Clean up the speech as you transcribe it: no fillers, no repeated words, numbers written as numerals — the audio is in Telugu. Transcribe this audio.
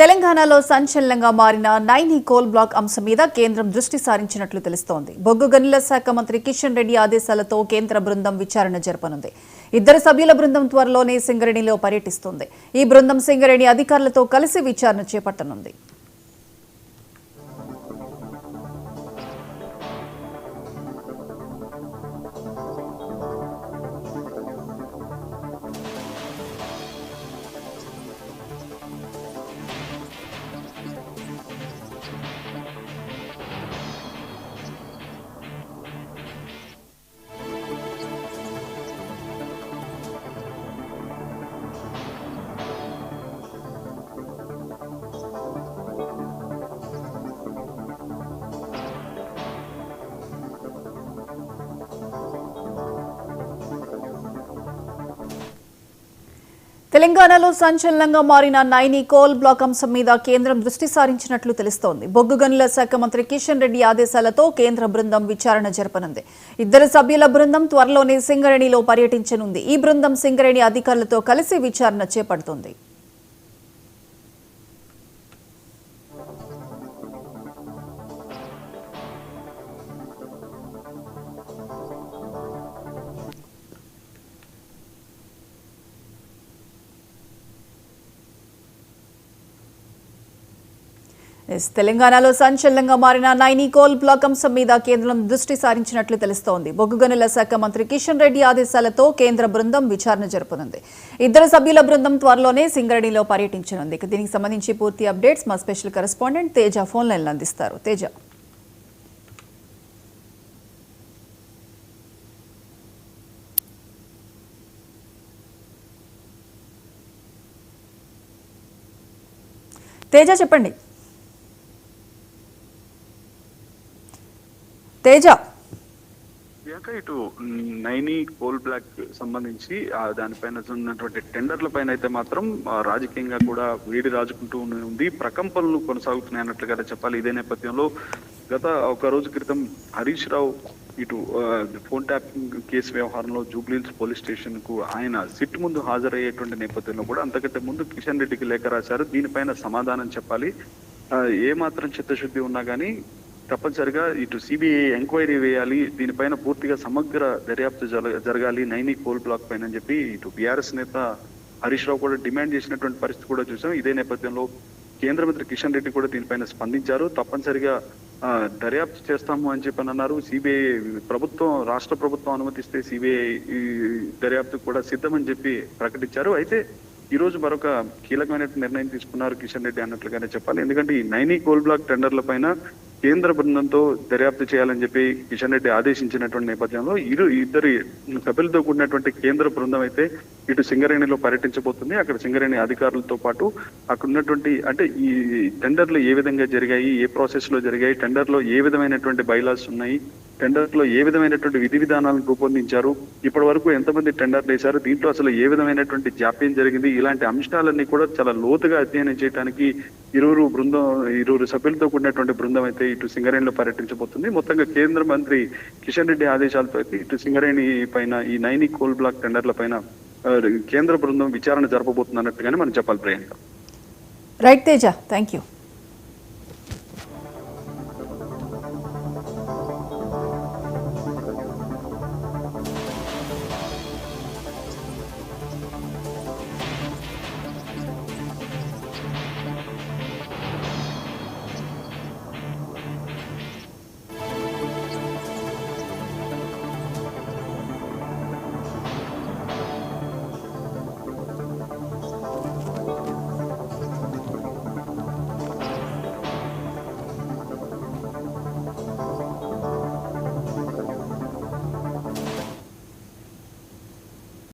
తెలంగాణలో సంచలనంగా మారిన నైని కోల్ బ్లాక్ అంశం మీద కేంద్రం దృష్టి సారించినట్లు తెలుస్తోంది. బొగ్గు గనుల శాఖ మంత్రి కిషన్ రెడ్డి ఆదేశాలతో కేంద్ర బృందం విచారణ జరపనుంది. 2 సభ్యుల బృందం త్వరలోనే సింగరేణిలో పర్యటిస్తుంది. ఈ బృందం సింగరేణి అధికారులతో కలిసి విచారణ చేపట్టనుంది. తెలంగాణలో సంచలనంగా మారిన నైని కోల్ బ్లాక్ అంశం మీద కేంద్రం దృష్టి సారించినట్లు తెలుస్తోంది. బొగ్గు గనుల శాఖ మంత్రి కిషన్ రెడ్డి ఆదేశాలతో కేంద్ర బృందం విచారణ జరపనుంది. 2 సభ్యుల బృందం త్వరలోనే సింగరేణిలో పర్యటించనుంది. ఈ బృందం సింగరేణి అధికారులతో కలిసి విచారణ చేపడుతుంది. తెలంగాణలో సంచలనంగా మారిన నైని కోల్ బ్లాక్ అంశం మీద కేంద్రం దృష్టి సారించినట్లు తెలుస్తోంది. బొగ్గు గనుల శాఖ మంత్రి కిషన్ రెడ్డి ఆదేశాలతో కేంద్ర బృందం విచారణ జరపనుంది. 2 సభ్యుల బృందం త్వరలోనే సింగరేణిలో పర్యటించనుంది. దీనికి సంబంధించి పూర్తి అప్డేట్స్ మా స్పెషల్ కరెస్పాండెంట్ తేజ ఫోన్ లైన్లో అందిస్తారు. తేజ చెప్పండి. తేజ, ఇటు నైని కోల్ బ్లాక్ సంబంధించి దానిపైన ఉన్నటువంటి టెండర్ల పైన అయితే మాత్రం రాజకీయంగా కూడా వేడి రాజుకుంటూ ఉంది. ప్రకంపనలు కొనసాగుతున్నాయి అన్నట్లుగా చెప్పాలి. ఇదే నేపథ్యంలో గత ఒక రోజు క్రితం హరీష్ రావు ఇటు ఫోన్ ట్యాపింగ్ కేసు వ్యవహారంలో జూబ్లీహిల్స్ పోలీస్ స్టేషన్ కు ఆయన సిట్ ముందు హాజరయ్యేటువంటి నేపథ్యంలో కూడా అంతకంటే ముందు కిషన్ రెడ్డికి లేఖ రాశారు. దీనిపైన సమాధానం చెప్పాలి. ఏ మాత్రం చిత్తశుద్ధి ఉన్నా కానీ తప్పనిసరిగా ఇటు సిబిఐ ఎంక్వైరీ వేయాలి, దీనిపైన పూర్తిగా సమగ్ర దర్యాప్తు జరగాలి నైని కోల్ బ్లాక్ పైన అని చెప్పి ఇటు బీఆర్ఎస్ నేత హరీష్ రావు కూడా డిమాండ్ చేసినటువంటి పరిస్థితి కూడా చూసాం. ఇదే నేపథ్యంలో కేంద్ర మంత్రి కిషన్ రెడ్డి కూడా దీనిపైన స్పందించారు. తప్పనిసరిగా దర్యాప్తు చేస్తాము అని చెప్పని అన్నారు. సిబిఐ రాష్ట్ర ప్రభుత్వం అనుమతిస్తే సిబిఐ దర్యాప్తు కూడా సిద్ధమని చెప్పి ప్రకటించారు. అయితే ఈ రోజు మరొక కీలకమైన నిర్ణయం తీసుకున్నారు కిషన్ రెడ్డి అన్నట్లుగానే చెప్పాలి. ఎందుకంటే ఈ నైని కోల్ బ్లాక్ టెండర్ల పైన కేంద్ర బృందంతో దర్యాప్తు చేయాలని చెప్పి కిషన్ రెడ్డి ఆదేశించినటువంటి నేపథ్యంలో ఇద్దరు సభ్యులతో కూడినటువంటి కేంద్ర బృందం అయితే ఇటు సింగరేణిలో పర్యటించబోతుంది. అక్కడ సింగరేణి అధికారులతో పాటు అక్కడ ఉన్నటువంటి అంటే ఈ టెండర్లు ఏ విధంగా జరిగాయి, ఏ ప్రాసెస్ లో జరిగాయి, టెండర్లో ఏ విధమైనటువంటి బైలాస్ ఉన్నాయి, టెండర్ లో ఏ విధమైనటువంటి విధి విధానాలను రూపొందించారు, ఇప్పటి వరకు ఎంతమంది టెండర్లు వేశారు, దీంట్లో అసలు ఏ విధమైనటువంటి జాప్యం జరిగింది, ఇలాంటి అంశాలన్నీ కూడా చాలా లోతుగా అధ్యయనం చేయడానికి ఇరువురు సభ్యులతో కూడినటువంటి బృందం అయితే ఇటు సింగరేణిలో పర్యటించబోతుంది. మొత్తంగా కేంద్ర మంత్రి కిషన్ రెడ్డి ఆదేశాలతో అయితే ఇటు సింగరేణి పైన ఈ నైని కోల్ బ్లాక్ టెండర్ల పైన కేంద్ర బృందం విచారణ జరపబోతుంది అన్నట్టుగానే మనం చెప్పాలి. Priyanka. Right Teja, thank you.